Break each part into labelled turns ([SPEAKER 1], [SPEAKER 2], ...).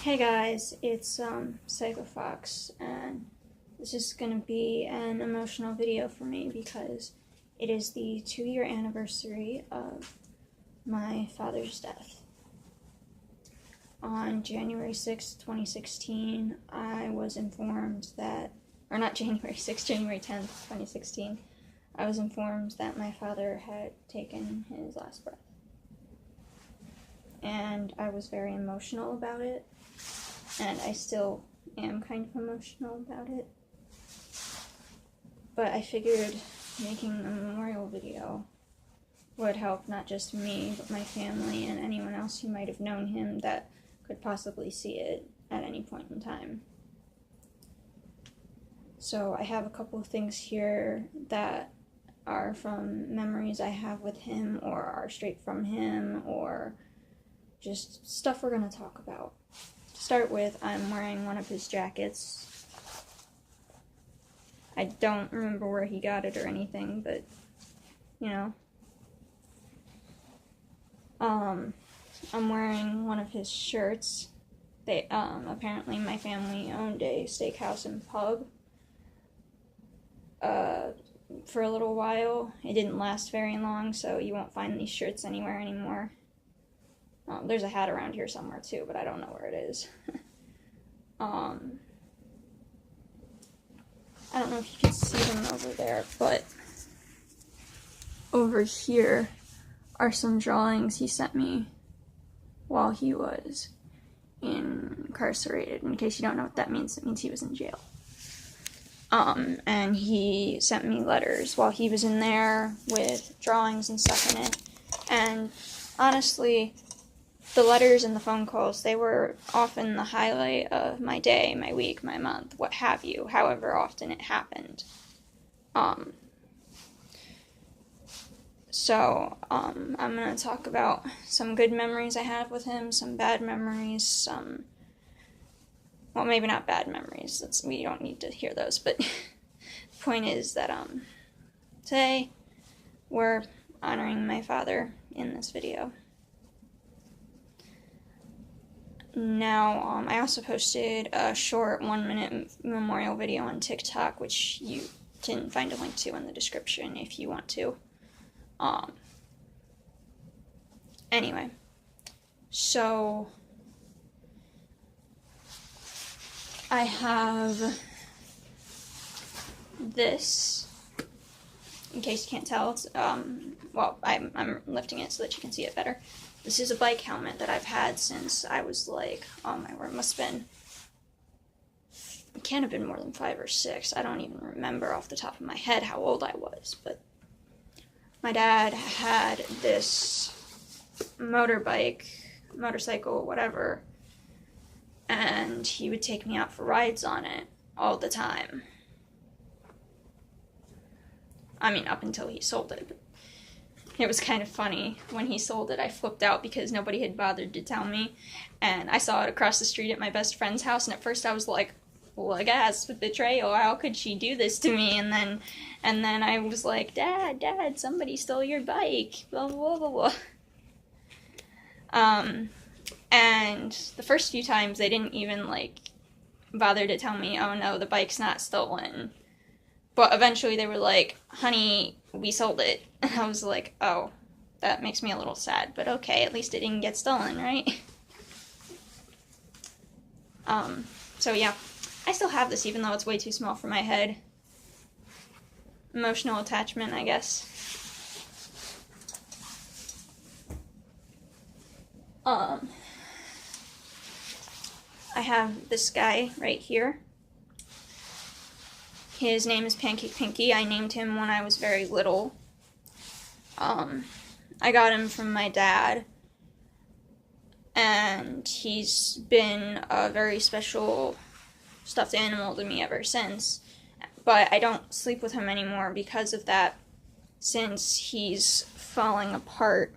[SPEAKER 1] Hey guys, it's Psycho Fox, and this is gonna be an emotional video for me because it is the 2-year anniversary of my father's death. On January 6th, 2016, I was informed that, or not January 6th, January 10th, 2016, I was informed that my father had taken his last breath. And I was very emotional about it. And I still am kind of emotional about it. But I figured making a memorial video would help not just me, but my family and anyone else who might have known him that could possibly see it at any point in time. So I have a couple of things here that are from memories I have with him, or are straight from him, or just stuff we're going to talk about. To start with, I'm wearing one of his jackets. I don't remember where he got it or anything, but, you know. I'm wearing one of his shirts. They, apparently my family owned a steakhouse and pub, for a little while. It didn't last very long, so you won't find these shirts anywhere anymore. There's a hat around here somewhere too, but I don't know where it is. I don't know if you can see them over there, but over here are some drawings he sent me while he was incarcerated. In case you don't know what that means, it means he was in jail. And he sent me letters while he was in there with drawings and stuff in it. And honestly, the letters and the phone calls, they were often the highlight of my day, my week, my month, what have you, however often it happened. I'm going to talk about some good memories I have with him, some bad memories, well, maybe not bad memories, we don't need to hear those, but the point is that, today, we're honoring my father in this video. Now, I also posted a short 1-minute memorial video on TikTok, which you can find a link to in the description if you want to. Anyway, so I have this, in case you can't tell, it's, well, I'm lifting it so that you can see it better. This is a bike helmet that I've had since I was like, oh my word, it can't have been more than 5 or 6. I don't even remember off the top of my head how old I was, but my dad had this motorcycle, whatever, and he would take me out for rides on it all the time. I mean, up until he sold it, but it was kind of funny. When he sold it, I flipped out because nobody had bothered to tell me, and I saw it across the street at my best friend's house, and at first I was like, well, I guess, betrayal, how could she do this to me? And then I was like, Dad, somebody stole your bike, blah, blah, blah, blah. And the first few times they didn't even, like, bother to tell me, oh no, the bike's not stolen. But eventually they were like, honey, we sold it. And I was like, oh, that makes me a little sad, but okay, at least it didn't get stolen, right? So yeah, I still have this even though it's way too small for my head. Emotional attachment, I guess. I have this guy right here. His name is Pancake Pinky. I named him when I was very little. I got him from my dad, and he's been a very special stuffed animal to me ever since. But I don't sleep with him anymore because of that, since he's falling apart.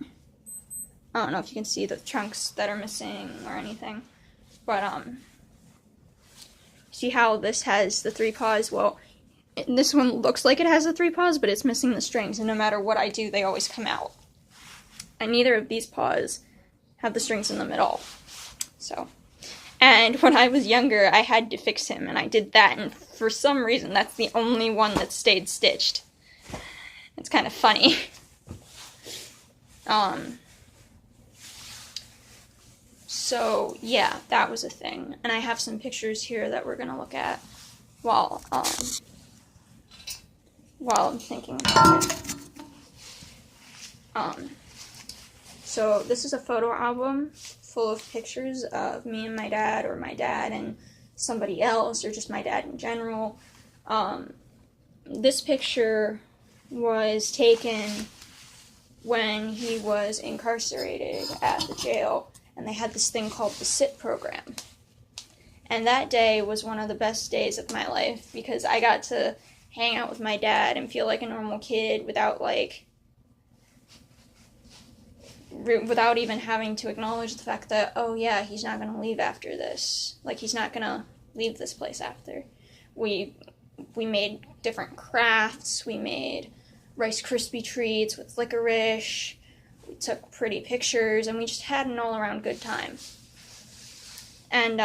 [SPEAKER 1] I don't know if you can see the trunks that are missing or anything, but see how this has the 3 paws? Well, this one looks like it has the 3 paws, but it's missing the strings, and no matter what I do, they always come out. And neither of these paws have the strings in them at all. So, And when I was younger, I had to fix him, and I did that, and for some reason, that's the only one that stayed stitched. It's kind of funny. So, yeah, that was a thing. And I have some pictures here that we're going to look at while I'm thinking about it. So this is a photo album full of pictures of me and my dad, or my dad and somebody else, or just my dad in general. This picture was taken when he was incarcerated at the jail, and they had this thing called the SIT program. And that day was one of the best days of my life, because I got to hang out with my dad and feel like a normal kid without even having to acknowledge the fact that, oh yeah, he's not going to leave after this. Like, he's not going to leave this place after. We made different crafts. We made Rice Krispie treats with licorice. We took pretty pictures, and we just had an all-around good time. And,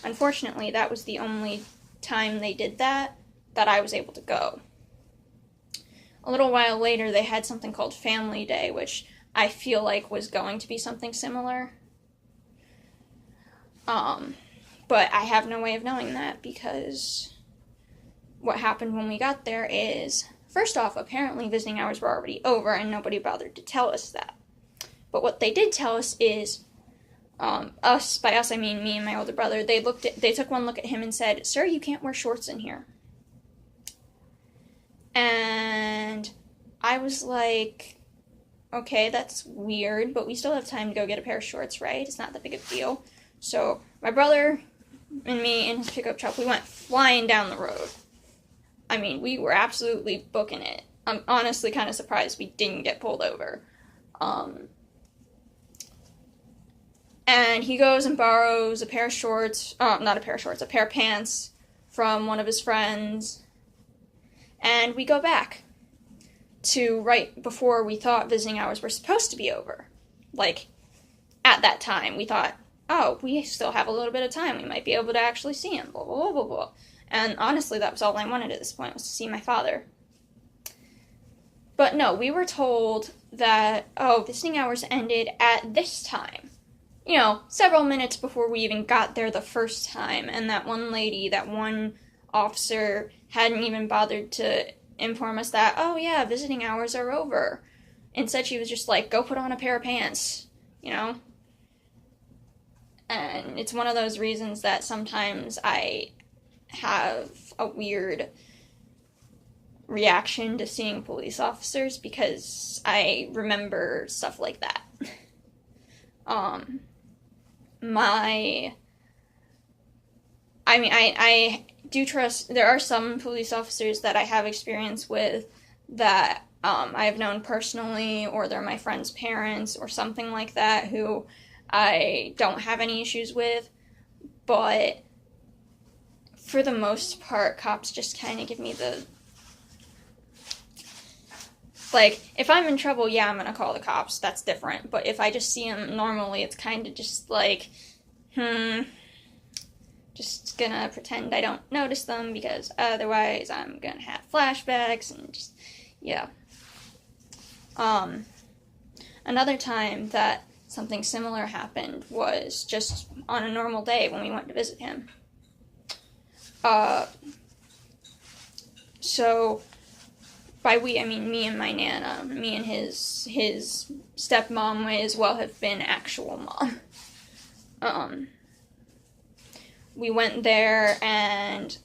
[SPEAKER 1] unfortunately, that was the only time they did that I was able to go. A little while later, they had something called Family Day, which I feel like was going to be something similar. But I have no way of knowing that, because what happened when we got there is, first off, apparently visiting hours were already over, and nobody bothered to tell us that. But what they did tell us is, by us I mean me and my older brother, they took one look at him and said, "Sir, you can't wear shorts in here." And I was like, okay, that's weird, but we still have time to go get a pair of shorts, right? It's not that big of a deal. So my brother and me in his pickup truck, we went flying down the road. I mean, we were absolutely booking it. I'm honestly kind of surprised we didn't get pulled over. And he goes and borrows a pair of shorts, not a pair of shorts, a pair of pants from one of his friends. And we go back to right before we thought visiting hours were supposed to be over. Like, at that time, we thought, oh, we still have a little bit of time. We might be able to actually see him, blah, blah, blah, blah, blah. And honestly, that was all I wanted at this point, was to see my father. But no, we were told that, oh, visiting hours ended at this time. You know, several minutes before we even got there the first time. And that one officer hadn't even bothered to inform us that, oh yeah, visiting hours are over. Instead, she was just like, go put on a pair of pants, you know? And it's one of those reasons that sometimes I have a weird reaction to seeing police officers, because I remember stuff like that. I do trust, there are some police officers that I have experience with that I have known personally, or they're my friend's parents or something like that, who I don't have any issues with, but for the most part, cops just kind of give me the, like, if I'm in trouble, yeah, I'm gonna call the cops, that's different, but if I just see them normally, it's kind of just like, just gonna pretend I don't notice them, because otherwise I'm gonna have flashbacks, and just, yeah. Another time that something similar happened was just on a normal day when we went to visit him. So, by we, I mean me and my Nana. Me and his stepmom may as well have been actual mom. We went there, and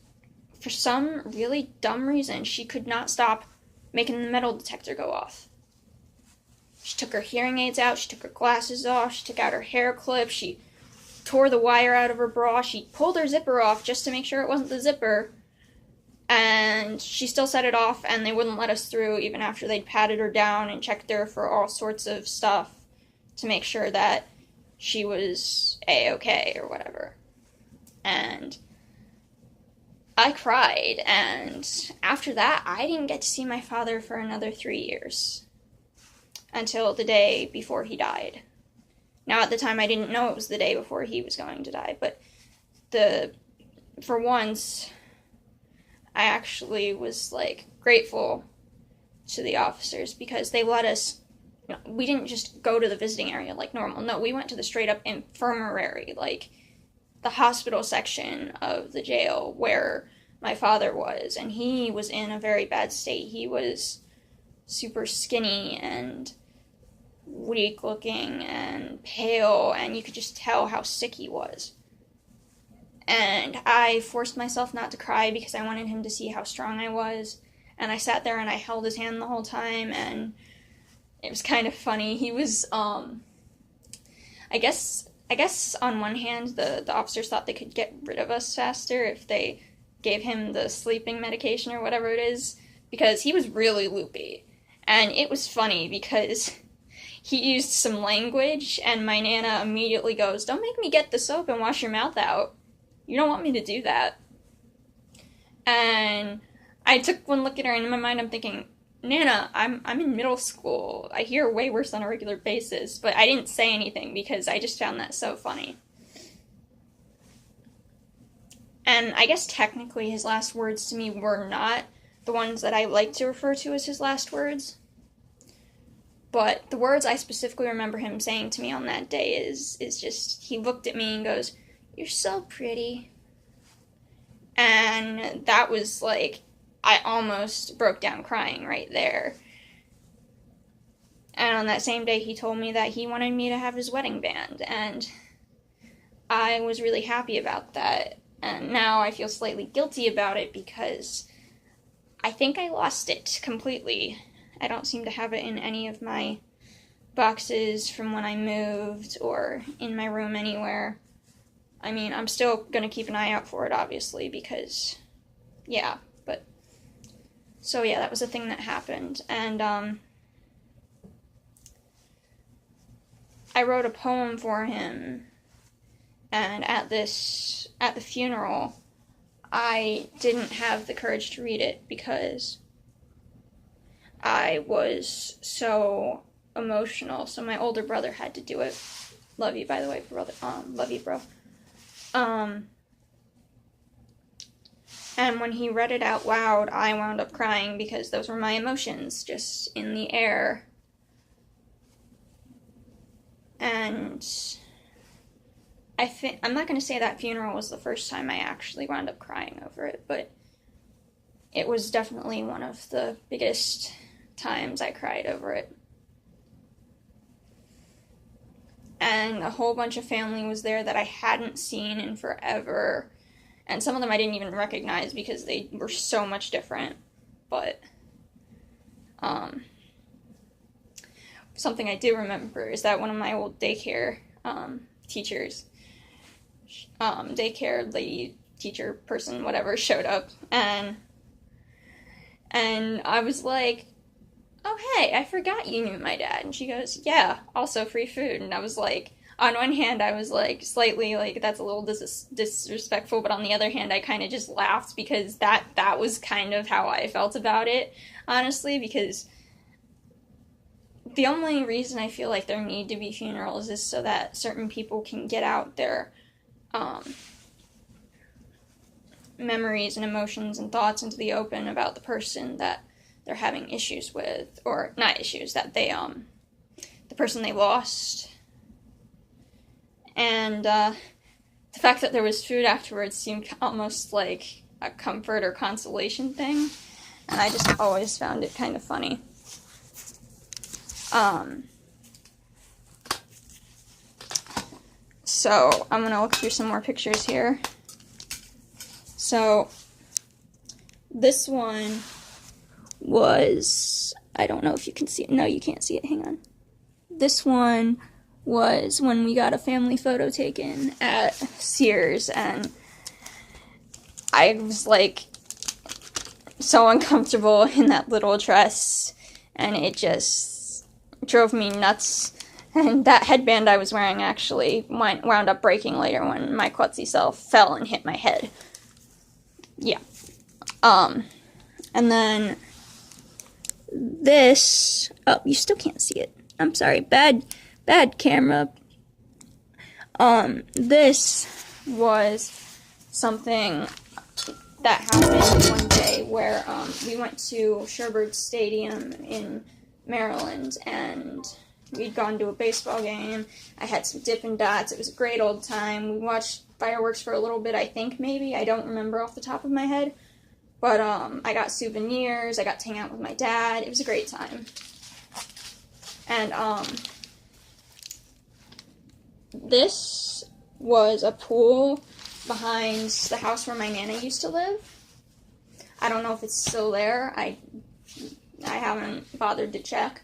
[SPEAKER 1] for some really dumb reason, she could not stop making the metal detector go off. She took her hearing aids out, she took her glasses off, she took out her hair clip, she tore the wire out of her bra, she pulled her zipper off just to make sure it wasn't the zipper, and she still set it off, and they wouldn't let us through even after they'd patted her down and checked her for all sorts of stuff to make sure that she was A-okay or whatever. And I cried, and after that, I didn't get to see my father for another 3 years. Until the day before he died. Now, at the time, I didn't know it was the day before he was going to die, but for once, I actually was, like, grateful to the officers because they let us, we didn't just go to the visiting area like normal. No, we went to the straight up infirmary, like the hospital section of the jail where my father was, and he was in a very bad state. He was super skinny and weak looking and pale, and you could just tell how sick he was. And I forced myself not to cry because I wanted him to see how strong I was. And I sat there and I held his hand the whole time, and it was kind of funny. He was, I guess on one hand, the officers thought they could get rid of us faster if they gave him the sleeping medication or whatever it is, because he was really loopy. And it was funny because he used some language, and my Nana immediately goes, "Don't make me get the soap and wash your mouth out. You don't want me to do that." And I took one look at her, and in my mind I'm thinking, Nana, I'm in middle school. I hear way worse on a regular basis, but I didn't say anything because I just found that so funny. And I guess technically his last words to me were not the ones that I like to refer to as his last words. But the words I specifically remember him saying to me on that day is just, he looked at me and goes, "You're so pretty." And that was like, I almost broke down crying right there. And on that same day, he told me that he wanted me to have his wedding band, and I was really happy about that. And now I feel slightly guilty about it because I think I lost it completely. I don't seem to have it in any of my boxes from when I moved or in my room anywhere. I mean, I'm still going to keep an eye out for it, obviously, because, yeah, but, so yeah, that was a thing that happened. And, I wrote a poem for him, and at the funeral, I didn't have the courage to read it because I was so emotional, so my older brother had to do it. Love you, by the way, brother. Love you, bro. And when he read it out loud, I wound up crying because those were my emotions just in the air. And I'm not going to say that funeral was the first time I actually wound up crying over it, but it was definitely one of the biggest times I cried over it. And a whole bunch of family was there that I hadn't seen in forever, and some of them I didn't even recognize because they were so much different. But something I do remember is that one of my old daycare teachers, daycare lady, teacher, person, whatever, showed up, and I was like, "Oh, hey, I forgot you knew my dad." And she goes, "Yeah, also free food." And I was like, on one hand, I was like, slightly like, that's a little disrespectful, but on the other hand, I kind of just laughed because that was kind of how I felt about it, honestly, because the only reason I feel like there need to be funerals is so that certain people can get out their memories and emotions and thoughts into the open about the person that they're having issues with, or not issues, that they, the person they lost. And the fact that there was food afterwards seemed almost like a comfort or consolation thing, and I just always found it kind of funny. So I'm gonna look through some more pictures here. So this one was, I don't know if you can see it. No, you can't see it. Hang on. This one was when we got a family photo taken at Sears, and I was like so uncomfortable in that little dress, and it just drove me nuts. And that headband I was wearing actually wound up breaking later when my klutzy self fell and hit my head. Yeah. And then this, oh, you still can't see it. I'm sorry, bad camera This was something that happened one day where we went to Sherburne Stadium in Maryland, and we'd gone to a baseball game. I had some Dippin' Dots. It was a great old time. We watched fireworks for a little bit, I think, maybe. I don't remember off the top of my head. But I got souvenirs. I got to hang out with my dad. It was a great time. And this was a pool behind the house where my Nana used to live. I don't know if it's still there. I haven't bothered to check.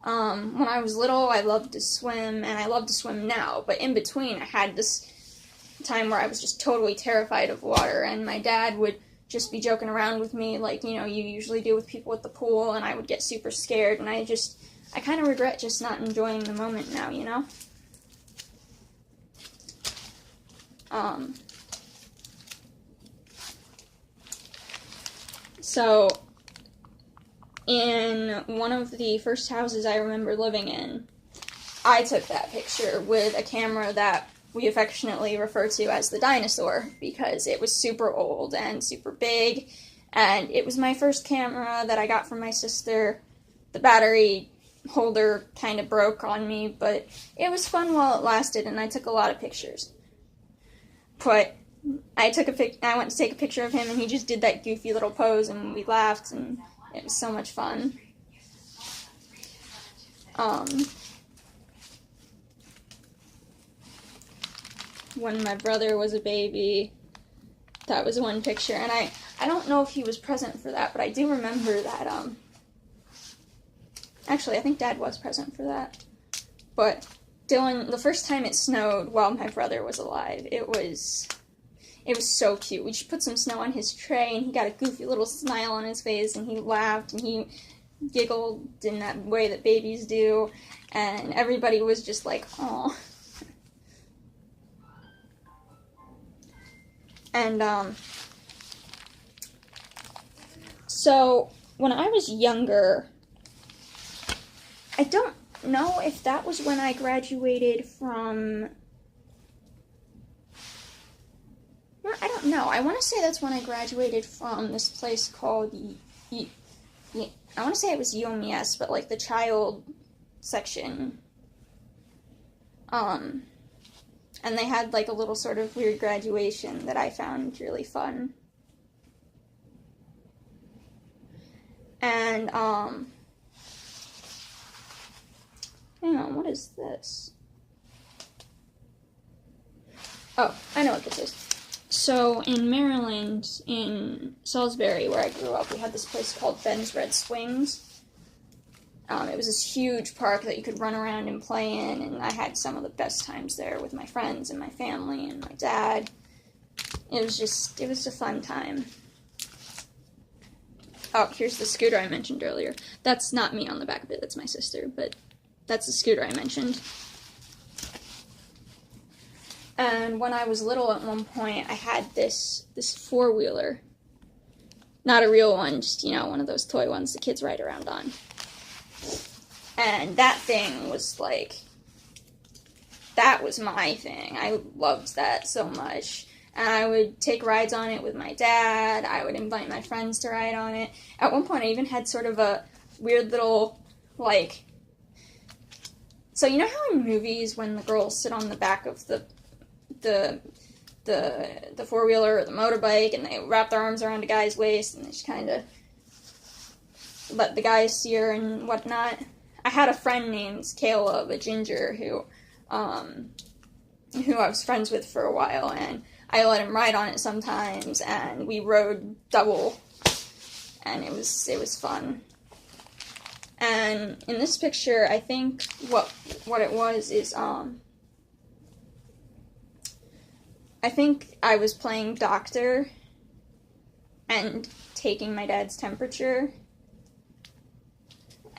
[SPEAKER 1] When I was little, I loved to swim, and I love to swim now. But in between, I had this time where I was just totally terrified of water, and my dad would just be joking around with me like, you know, you usually do with people at the pool, and I would get super scared, and I kind of regret just not enjoying the moment now, you know? So, in one of the first houses I remember living in, I took that picture with a camera that we affectionately refer to as the dinosaur, because it was super old and super big, and it was my first camera that I got from my sister. The battery holder kind of broke on me, but it was fun while it lasted, and I took a lot of pictures. But I went to take a picture of him, and he just did that goofy little pose, and we laughed, and it was so much fun. When my brother was a baby, that was one picture, and I don't know if he was present for that, but I do remember that, actually, I think Dad was present for that. But Dylan, the first time it snowed while my brother was alive, it was so cute. We just put some snow on his tray, and he got a goofy little smile on his face, and he laughed, and he giggled in that way that babies do, and everybody was just like, "Aw." And, so, when I was younger, I don't know if that was when I graduated from, I don't know. I want to say that's when I graduated from this place called, I want to say it was UMES, but like the child section. And they had like a little sort of weird graduation that I found really fun. And, hang on, what is this? Oh, I know what this is. So, in Maryland, in Salisbury, where I grew up, we had this place called Ben's Red Swings. It was this huge park that you could run around and play in, and I had some of the best times there with my friends and my family and my dad. It was a fun time. Oh, here's the scooter I mentioned earlier. That's not me on the back of it, that's my sister, but that's the scooter I mentioned. And when I was little at one point, I had this four-wheeler. Not a real one, just, you know, one of those toy ones the kids ride around on. And that thing was like, that was my thing. I loved that so much. And I would take rides on it with my dad. I would invite my friends to ride on it. At one point, I even had sort of a weird little, like, so you know how in movies when the girls sit on the back of the four-wheeler or the motorbike and they wrap their arms around a guy's waist and they just kind of let the guy steer and whatnot? I had a friend named Caleb, a ginger, who I was friends with for a while, and I let him ride on it sometimes, and we rode double, and it was fun. And in this picture, I think what it was is, I think I was playing doctor and taking my dad's temperature.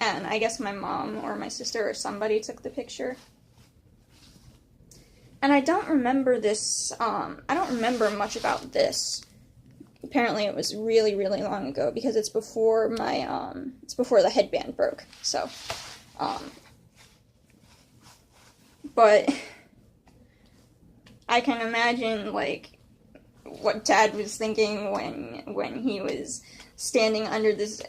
[SPEAKER 1] And I guess my mom or my sister or somebody took the picture. And I don't remember this, I don't remember much about this. Apparently it was really, really long ago because it's before it's before the headband broke. So, but I can imagine, like, what Dad was thinking when he was standing under this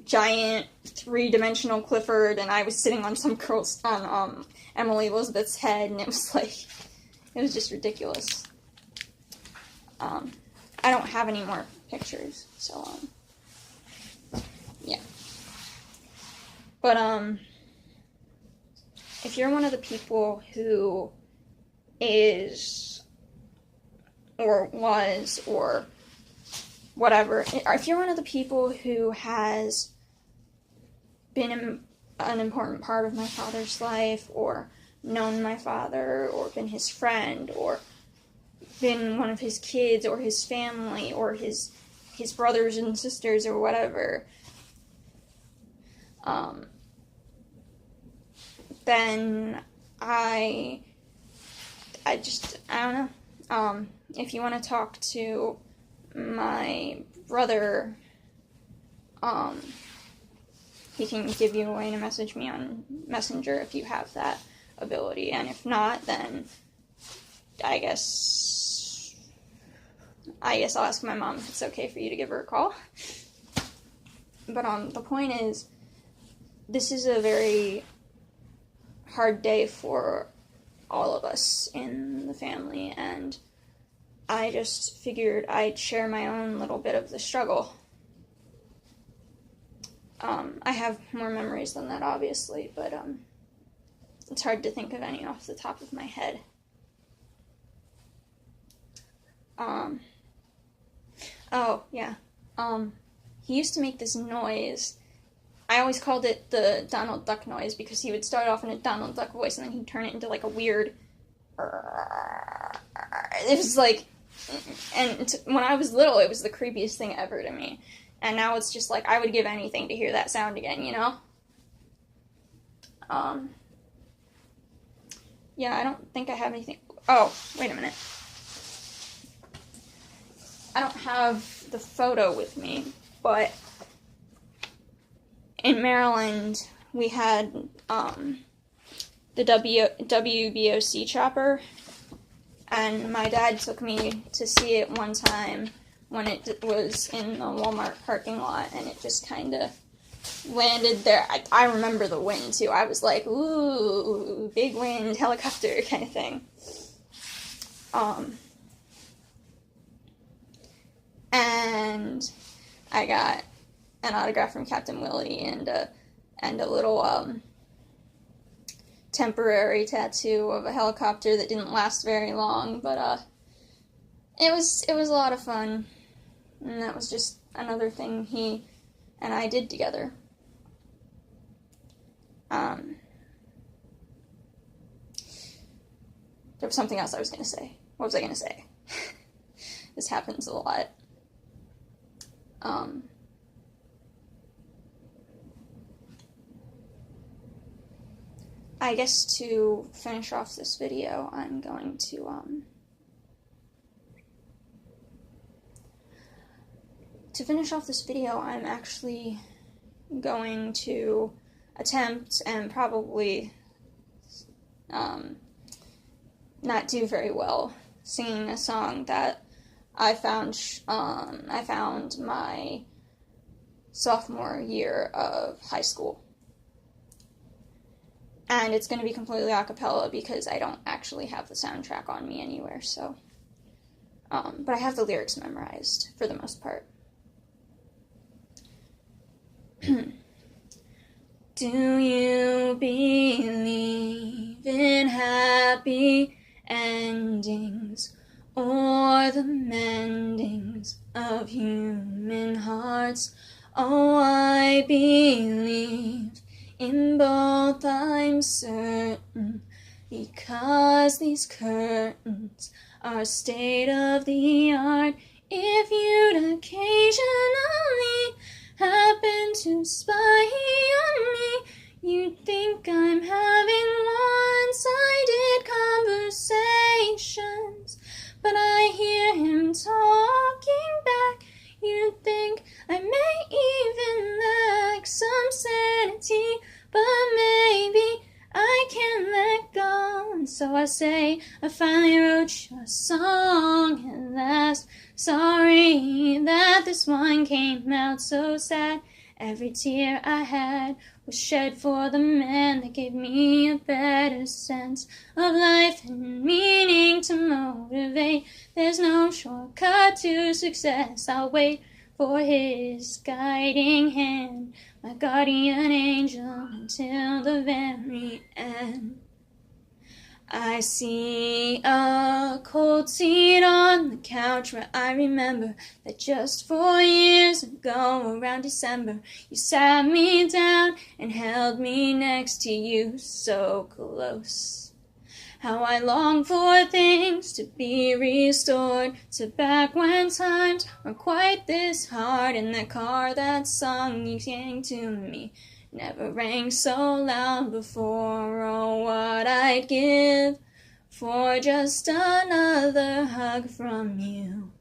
[SPEAKER 1] giant three-dimensional Clifford, and I was sitting on some girl's, on, Emily Elizabeth's head, and it was like, it was just ridiculous. I don't have any more pictures, so, yeah. But, if you're one of the people who is, or was, or whatever, if you're one of the people who has been an important part of my father's life, or known my father, or been his friend, or been one of his kids, or his family, or his brothers and sisters, or whatever, then I don't know. If you want to talk to my brother, he can give you a way to message me on Messenger if you have that ability, and if not, then I guess I'll ask my mom if it's okay for you to give her a call. But the point is, this is a very hard day for all of us in the family, and I just figured I'd share my own little bit of the struggle. I have more memories than that, obviously, but it's hard to think of any off the top of my head. Oh, yeah. He used to make this noise. I always called it the Donald Duck noise, because he would start off in a Donald Duck voice, and then he'd turn it into, like, a weird... It was like... And when I was little, it was the creepiest thing ever to me. And now it's just like, I would give anything to hear that sound again, you know? Yeah, I don't think I have anything... Oh, wait a minute. I don't have the photo with me, but in Maryland, we had the WBOC chopper, and my dad took me to see it one time when it was in the Walmart parking lot, and it just kind of landed there. I remember the wind, too. I was like, ooh, big wind, helicopter kind of thing. And I got an autograph from Captain Willie and a little temporary tattoo of a helicopter that didn't last very long, but it was a lot of fun, and that was just another thing he and I did together. There was something else I was going to say. What was I going to say? This happens a lot. I guess to finish off this video, I'm going to finish off this video, I'm actually going to attempt and probably not do very well singing a song that I found my sophomore year of high school. And it's going to be completely a cappella because I don't actually have the soundtrack on me anywhere, so. But I have the lyrics memorized, for the most part. Do you believe in happy endings, or the mendings of human hearts? Oh, I believe in both, I'm certain, because these curtains are state of the art. If you'd occasionally happen to spy on me, you'd think I'm having one-sided conversations, but I hear him talking back. You'd think I may even lack some sanity, but maybe I can let go and so I say, I finally wrote you a song at last. Sorry that this one came out so sad. Every tear I had was shed for the man that gave me a better sense of life and meaning to motivate. There's no shortcut to success. I'll wait for his guiding hand, my guardian angel, until the very end. I see a cold seat on the couch where I remember that just 4 years ago, around December, you sat me down and held me next to you so close. How I long for things to be restored to back when times were quite this hard. In that car, that song you sang to me never rang so loud before. Oh, what I'd give for just another hug from you.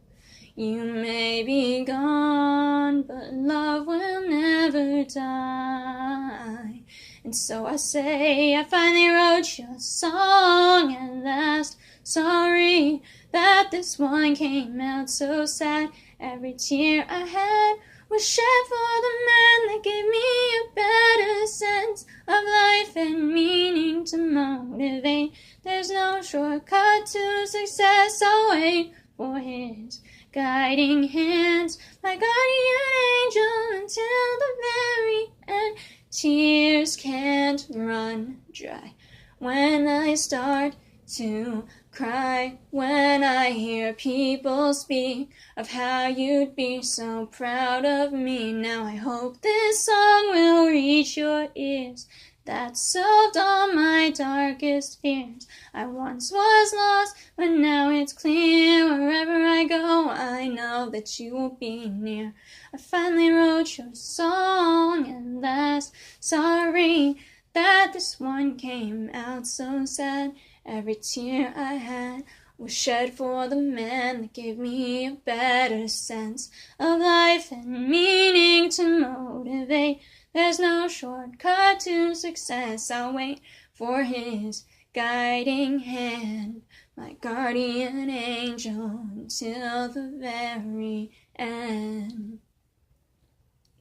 [SPEAKER 1] You may be gone, but love will never die. And so I say, I finally wrote you a song at last. Sorry that this one came out so sad. Every tear I had was shed for the man that gave me a better sense of life and meaning to motivate. There's no shortcut to success. I'll wait for his guiding hands, my guardian angel, until the very end. Tears can't run dry when I start to cry, when I hear people speak of how you'd be so proud of me. Now I hope this song will reach your ears, that solved all my darkest fears. I once was lost, but now it's clear. Wherever I go, I know that you will be near. I finally wrote your song at last. Sorry that this one came out so sad. Every tear I had was shed for the man that gave me a better sense of life and meaning to motivate. There's no shortcut to success. I'll wait for his guiding hand, my guardian angel, until the very end.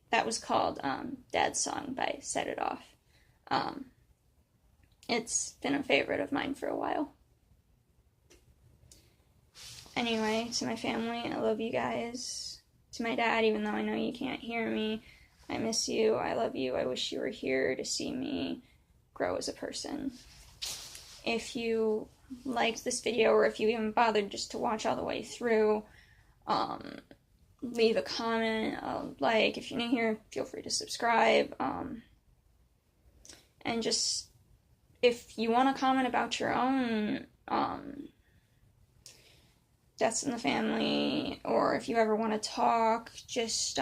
[SPEAKER 1] That was called Dad's Song by Set It Off. It's been a favorite of mine for a while. Anyway, to my family, I love you guys. To my dad, even though I know you can't hear me, I miss you, I love you, I wish you were here to see me grow as a person. If you liked this video, or if you even bothered just to watch all the way through, leave a comment, a like. If you're new here, feel free to subscribe. And just, if you want to comment about your own deaths in the family, or if you ever want to talk, just,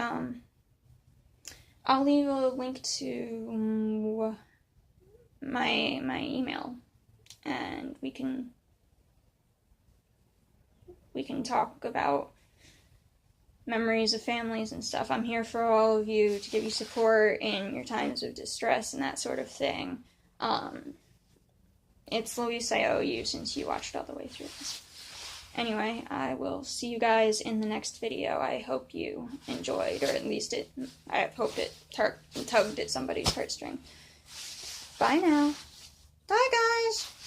[SPEAKER 1] I'll leave a link to my email, and we can talk about memories of families and stuff. I'm here for all of you, to give you support in your times of distress and that sort of thing. It's the least I owe you since you watched all the way through this. Anyway, I will see you guys in the next video. I hope you enjoyed, or at least I hope it tugged at somebody's heartstring. Bye now. Bye, guys.